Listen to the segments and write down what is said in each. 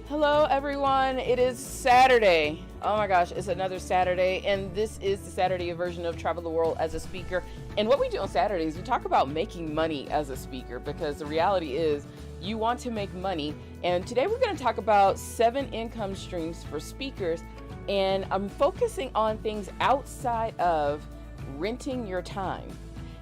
Hello, everyone. It is Saturday. Oh my gosh, it's another Saturday, and this is the Saturday version of Travel the World as a Speaker. And what we do on Saturdays, we talk about making money as a speaker, because the reality is you want to make money. And today we're going to talk about 7 income streams for speakers, and I'm focusing on things outside of renting your time.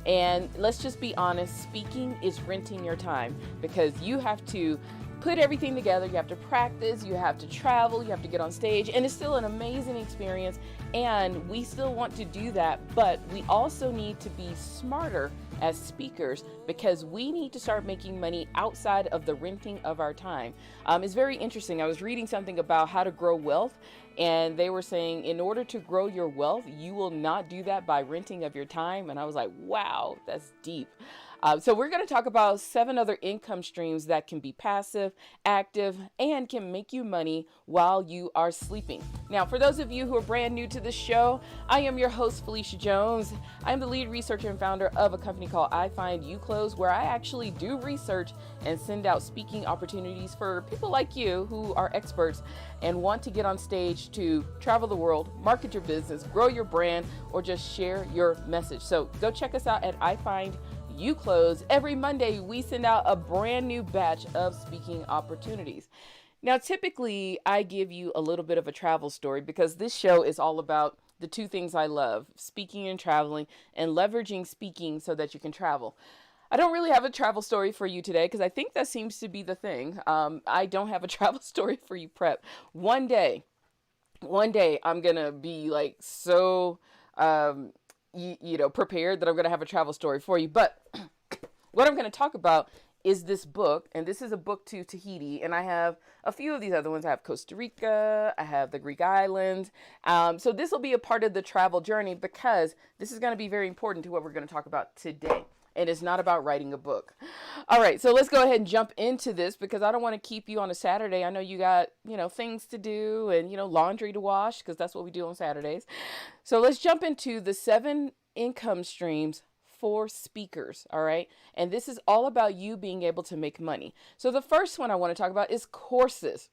And let's just be honest, speaking is renting your time, because you have to put everything together. You have to practice, you have to travel, you have to get on stage, and it's still an amazing experience, and we still want to do that, but we also need to be smarter as speakers, because we need to start making money outside of the renting of our time. It's very interesting. I was reading something about how to grow wealth, and they were saying in order to grow your wealth, you will not do that by renting of your time. And I was like, wow, that's deep. So we're going to talk about 7 other income streams that can be passive, active, and can make you money while you are sleeping. Now, for those of you who are brand new to the show, I am your host, Phylecia Jones. I am the lead researcher and founder of a company called iFind, where I actually do research and send out speaking opportunities for people like you who are experts and want to get on stage to travel the world, market your business, grow your brand, or just share your message. So go check us out at iFind. Every Monday, we send out a brand new batch of speaking opportunities. Now, typically, I give you a little bit of a travel story, because this show is all about the 2 things I love, speaking and traveling, and leveraging speaking so that you can travel. I don't really have a travel story for you today, because I think that seems to be the thing. I don't have a travel story for you, prep. One day, I'm going to be like so prepared that I'm going to have a travel story for you. But what I'm going to talk about is this book, and this is a book to Tahiti, and I have a few of these other ones. I have Costa Rica, I have the Greek islands. So this will be a part of the travel journey, because this is going to be very important to what we're going to talk about today. And it's not about writing a book. All right, so let's go ahead and jump into this, because I don't want to keep you on a Saturday. I know you got, things to do and, laundry to wash, because that's what we do on Saturdays. So let's jump into the 7 income streams for speakers, all right? And this is all about you being able to make money. So the first one I want to talk about is courses.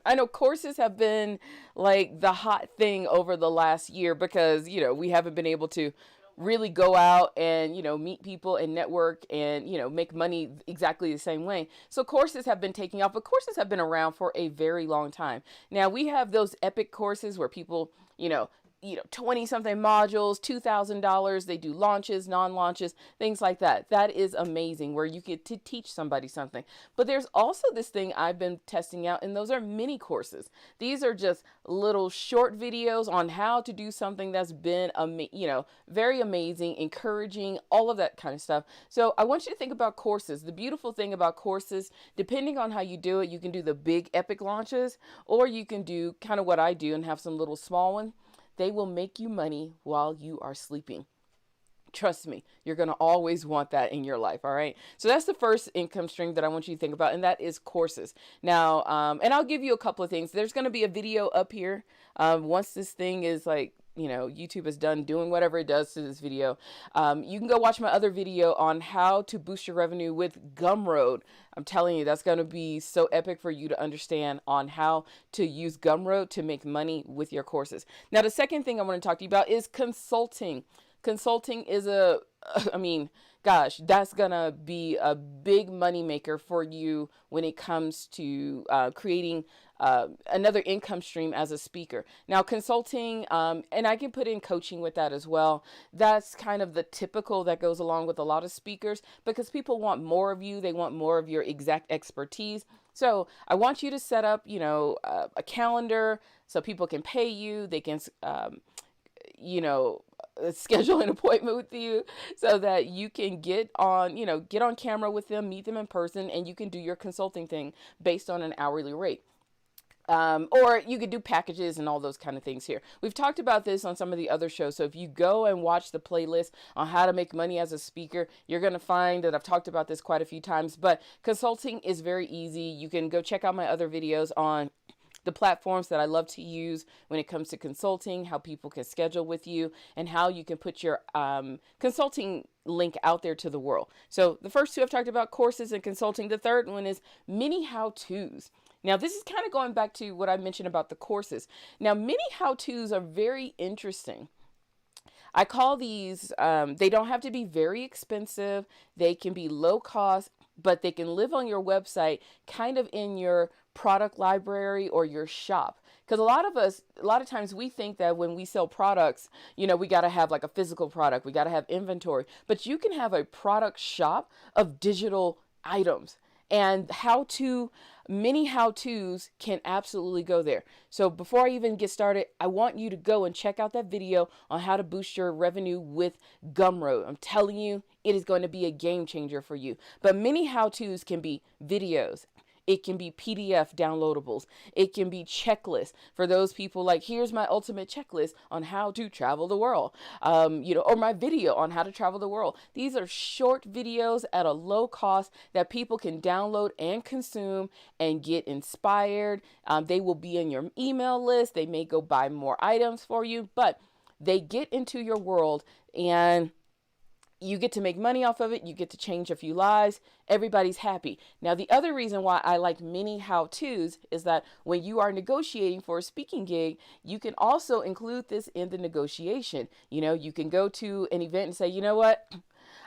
I know courses have been like the hot thing over the last year, because, we haven't been able to really go out and, meet people and network and, make money exactly the same way. So courses have been taking off, but courses have been around for a very long time. Now we have those epic courses where people, 20 something modules, $2,000. They do launches, non-launches, things like that. That is amazing, where you get to teach somebody something. But there's also this thing I've been testing out, and those are mini courses. These are just little short videos on how to do something that's been, very amazing, encouraging, all of that kind of stuff. So I want you to think about courses. The beautiful thing about courses, depending on how you do it, you can do the big epic launches, or you can do kind of what I do and have some little small ones. They will make you money while you are sleeping. Trust me, you're going to always want that in your life, all right? So that's the first income stream that I want you to think about, and that is courses. Now, and I'll give you a couple of things. There's going to be a video up here. Once this thing is like, YouTube is done doing whatever it does to this video. You can go watch my other video on how to boost your revenue with Gumroad. I'm telling you, that's going to be so epic for you to understand on how to use Gumroad to make money with your courses. Now, the second thing I want to talk to you about is consulting. Consulting is that's going to be a big money maker for you when it comes to creating another income stream as a speaker. Now, consulting, and I can put in coaching with that as well. That's kind of the typical that goes along with a lot of speakers, because people want more of you. They want more of your exact expertise. So I want you to set up, a calendar so people can pay you. They can, schedule an appointment with you so that you can get on camera with them, meet them in person, and you can do your consulting thing based on an hourly rate. Or you could do packages and all those kind of things here. We've talked about this on some of the other shows. So if you go and watch the playlist on how to make money as a speaker, you're going to find that I've talked about this quite a few times, but consulting is very easy. You can go check out my other videos on the platforms that I love to use when it comes to consulting, how people can schedule with you, and how you can put your consulting link out there to the world. So the first two I've talked about, courses and consulting. The third one is mini how-tos. Now, this is kind of going back to what I mentioned about the courses. Now, many how-tos are very interesting. I call these, they don't have to be very expensive. They can be low cost, but they can live on your website, kind of in your product library or your shop. Because a lot of times we think that when we sell products, we got to have like a physical product, we got to have inventory, but you can have a product shop of digital items. And many how-tos can absolutely go there. So before I even get started, I want you to go and check out that video on how to boost your revenue with Gumroad. I'm telling you, it is going to be a game changer for you. But many how-tos can be videos. It can be PDF downloadables. It can be checklists for those people like, here's my ultimate checklist on how to travel the world, or my video on how to travel the world. These are short videos at a low cost that people can download and consume and get inspired. They will be in your email list. They may go buy more items for you, but they get into your world and you get to make money off of it. You get to change a few lives. Everybody's happy. Now, the other reason why I like many how-tos is that when you are negotiating for a speaking gig, you can also include this in the negotiation. You can go to an event and say, you know what?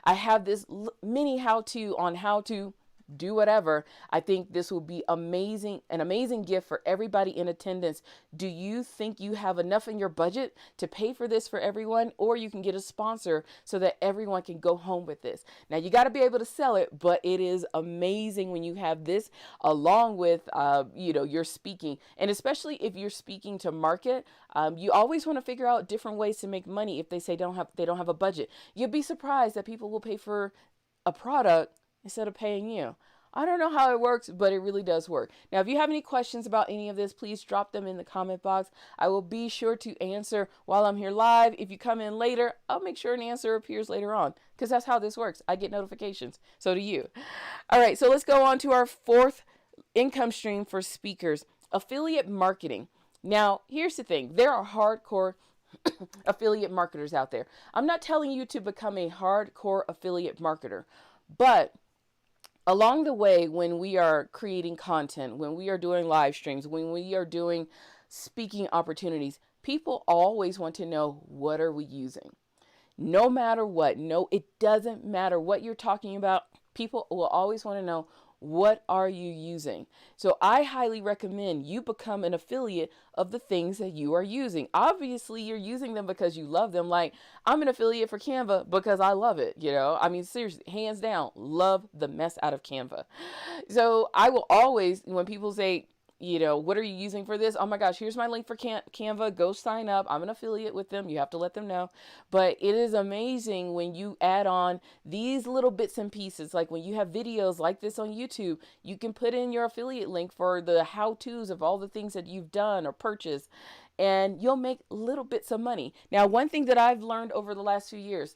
I have this mini how-to on how to do whatever. I think this will be amazing, an amazing gift for everybody in attendance. Do you think you have enough in your budget to pay for this for everyone? Or you can get a sponsor so that everyone can go home with this. Now, you got to be able to sell it, but it is amazing when you have this along with, your speaking. And especially if you're speaking to market, you always want to figure out different ways to make money. If they say they don't have a budget, you'd be surprised that people will pay for a product instead of paying you. I don't know how it works, but it really does work. Now, if you have any questions about any of this, please drop them in the comment box. I will be sure to answer while I'm here live. If you come in later, I'll make sure an answer appears later on, because that's how this works. I get notifications. So do you. All right, so let's go on to our fourth income stream for speakers, affiliate marketing. Now, here's the thing. There are hardcore affiliate marketers out there. I'm not telling you to become a hardcore affiliate marketer, but along the way, when we are creating content, when we are doing live streams, when we are doing speaking opportunities, people always want to know, what are we using? No matter what, no, it doesn't matter what you're talking about. People will always want to know, what are you using? So I highly recommend you become an affiliate of the things that you are using. Obviously, you're using them because you love them. Like, I'm an affiliate for Canva because I love it. I mean, seriously, hands down, love the mess out of Canva. So I will always, when people say, what are you using for this? Oh my gosh, here's my link for Canva. Go sign up. I'm an affiliate with them. You have to let them know. But it is amazing when you add on these little bits and pieces. Like when you have videos like this on YouTube, you can put in your affiliate link for the how-tos of all the things that you've done or purchased, and you'll make little bits of money. Now, one thing that I've learned over the last few years,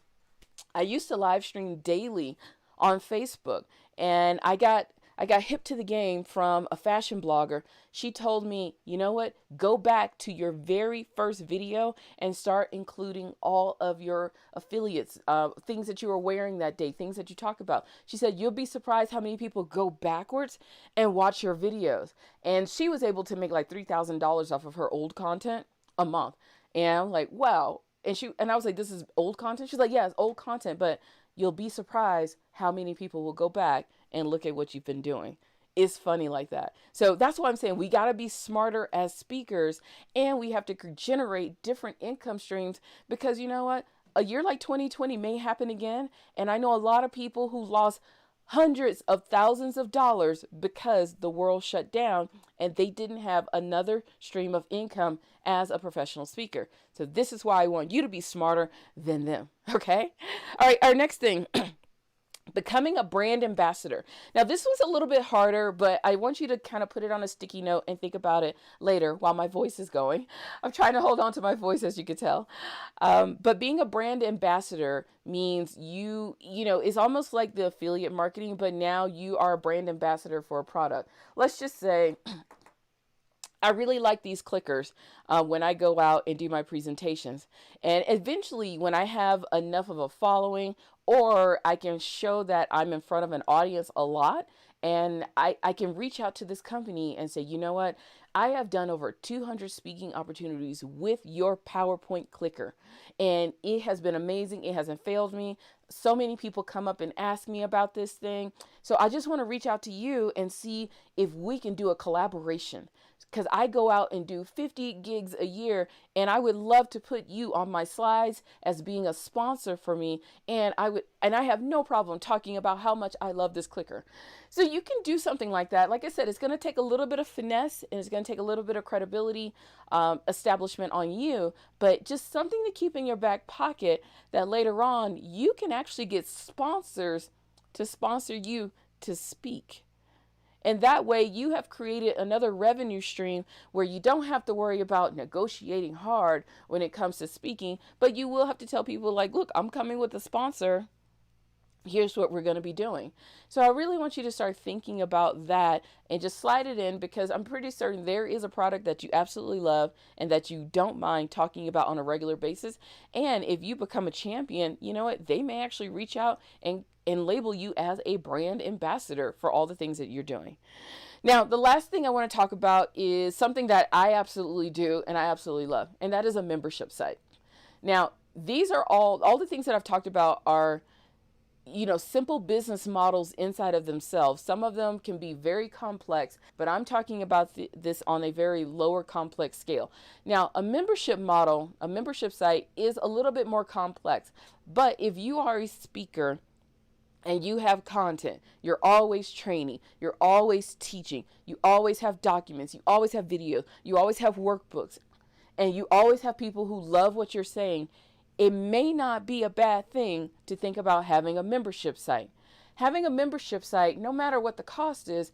I used to live stream daily on Facebook, and I got hip to the game from a fashion blogger. She told me, you know what, go back to your very first video and start including all of your affiliates, things that you were wearing that day, things that you talk about. She said, you'll be surprised how many people go backwards and watch your videos. And she was able to make like $3,000 off of her old content a month. And I'm like, wow. And I was like, this is old content? She's like, yeah, it's old content, but you'll be surprised how many people will go back and look at what you've been doing. It's funny like that. So that's why I'm saying we got to be smarter as speakers, and we have to generate different income streams, because you know what? A year like 2020 may happen again. And I know a lot of people who lost hundreds of thousands of dollars because the world shut down and they didn't have another stream of income as a professional speaker. So this is why I want you to be smarter than them. Okay. All right. Our next thing, becoming a brand ambassador. Now, this was a little bit harder, but I want you to kind of put it on a sticky note and think about it later while my voice is going. I'm trying to hold on to my voice, as you can tell. But being a brand ambassador means it's almost like the affiliate marketing, but now you are a brand ambassador for a product. Let's just say, I really like these clickers when I go out and do my presentations. And eventually, when I have enough of a following, or I can show that I'm in front of an audience a lot, And I can reach out to this company and say, you know what? I have done over 200 speaking opportunities with your PowerPoint clicker, and it has been amazing. It hasn't failed me. So many people come up and ask me about this thing. So I just want to reach out to you and see if we can do a collaboration, because I go out and do 50 gigs a year, and I would love to put you on my slides as being a sponsor for me. And I have no problem talking about how much I love this clicker. So you can do something like that. Like I said, it's going to take a little bit of finesse, and it's going to take a little bit of credibility establishment on you, but just something to keep in your back pocket that later on you can actually get sponsors to sponsor you to speak. And that way you have created another revenue stream where you don't have to worry about negotiating hard when it comes to speaking, but you will have to tell people like, look, I'm coming with a sponsor. Here's what we're going to be doing. So I really want you to start thinking about that and just slide it in, because I'm pretty certain there is a product that you absolutely love and that you don't mind talking about on a regular basis. And if you become a champion, you know what? They may actually reach out and label you as a brand ambassador for all the things that you're doing. Now, the last thing I want to talk about is something that I absolutely do and I absolutely love, and that is a membership site. Now, these are all the things that I've talked about are, simple business models inside of themselves. Some of them can be very complex, but I'm talking about this on a very lower complex scale. Now, a membership model, a membership site is a little bit more complex, but if you are a speaker and you have content, you're always training, you're always teaching, you always have documents, you always have videos, you always have workbooks, and you always have people who love what you're saying, it may not be a bad thing to think about having a membership site. Having a membership site, no matter what the cost is,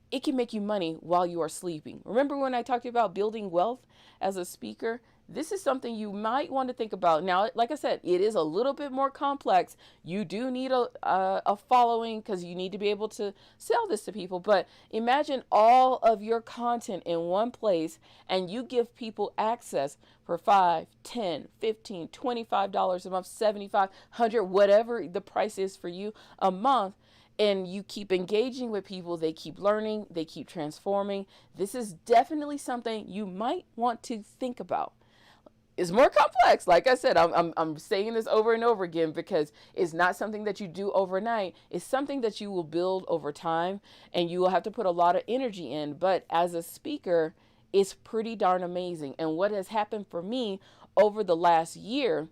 it can make you money while you are sleeping. Remember when I talked about building wealth as a speaker? This is something you might want to think about. Now, like I said, it is a little bit more complex. You do need a following, because you need to be able to sell this to people. But imagine all of your content in one place, and you give people access for $5, $10, $15, $25 a month, $75, $100, whatever the price is for you a month. And you keep engaging with people, they keep learning, they keep transforming. This is definitely something you might want to think about. It's more complex. Like I said, I'm saying this over and over again because it's not something that you do overnight. It's something that you will build over time, and you will have to put a lot of energy in. But as a speaker, it's pretty darn amazing. And what has happened for me over the last year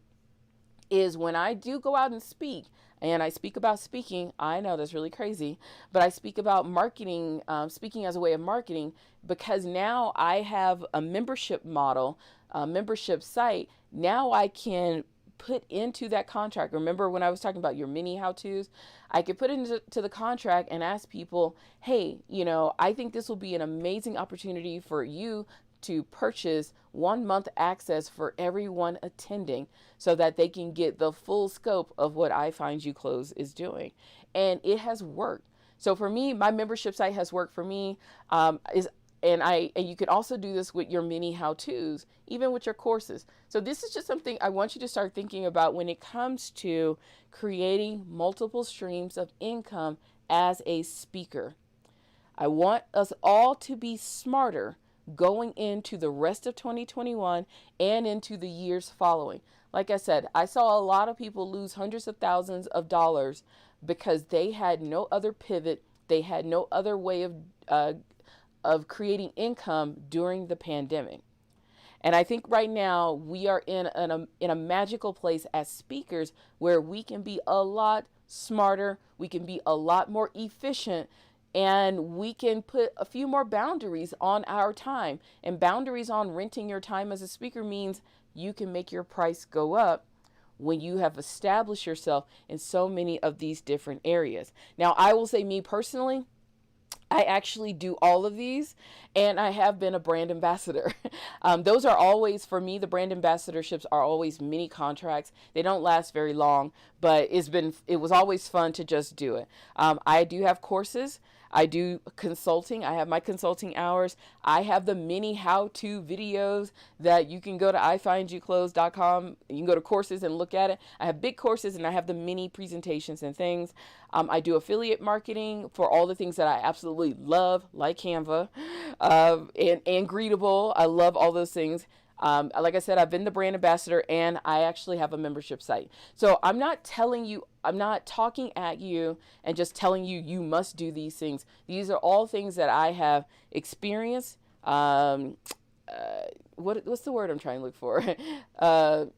is when I do go out and speak, and I speak about speaking, I know that's really crazy, but I speak about marketing, speaking as a way of marketing, because now I have a membership model, a membership site. Now I can put into that contract. Remember when I was talking about your mini how-tos? I could put into the contract and ask people, hey, I think this will be an amazing opportunity for you to purchase 1 month access for everyone attending, so that they can get the full scope of what iFind You Close is doing. And it has worked. So for me, my membership site has worked for me. And you can also do this with your mini how-tos, even with your courses. So this is just something I want you to start thinking about when it comes to creating multiple streams of income as a speaker. I want us all to be smarter going into the rest of 2021 and into the years following. Like I said, I saw a lot of people lose hundreds of thousands of dollars because they had no other pivot. They had no other way of creating income during the pandemic. And I think right now we are in a magical place as speakers where we can be a lot smarter, we can be a lot more efficient, and we can put a few more boundaries on our time. And boundaries on renting your time as a speaker means you can make your price go up when you have established yourself in so many of these different areas. Now, I will say, me personally, I actually do all of these, and I have been a brand ambassador. Those are always, for me, the brand ambassadorships are always mini contracts. They don't last very long, but it was always fun to just do it. I do have courses. I do consulting. I have my consulting hours. I have the mini how-to videos that you can go to ifindyoukclothes.com. You can go to courses and look at it. I have big courses and I have the mini presentations and things. I do affiliate marketing for all the things that I absolutely love, like Canva, and Greetable. I love all those things. Like I said, I've been the brand ambassador and I actually have a membership site. So I'm not talking at you and just telling you, you must do these things. These are all things that I have experienced. What's the word I'm trying to look for?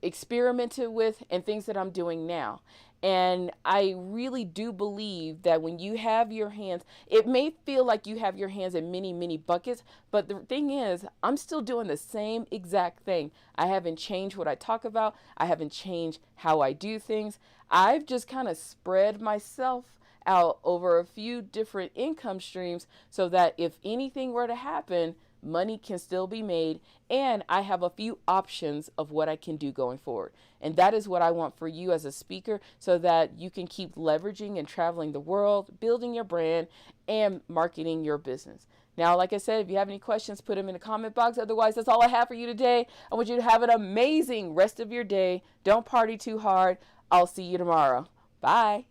Experimented with, and things that I'm doing now. And I really do believe that when you have your hands, it may feel like you have your hands in many, many buckets, but the thing is, I'm still doing the same exact thing. I haven't changed what I talk about. I haven't changed how I do things. I've just kind of spread myself out over a few different income streams so that if anything were to happen, money can still be made, and I have a few options of what I can do going forward. And that is what I want for you as a speaker, so that you can keep leveraging and traveling the world, building your brand, and marketing your business. Now, like I said, if you have any questions, put them in the comment box. Otherwise, that's all I have for you today. I want you to have an amazing rest of your day. Don't party too hard. I'll see you tomorrow. Bye.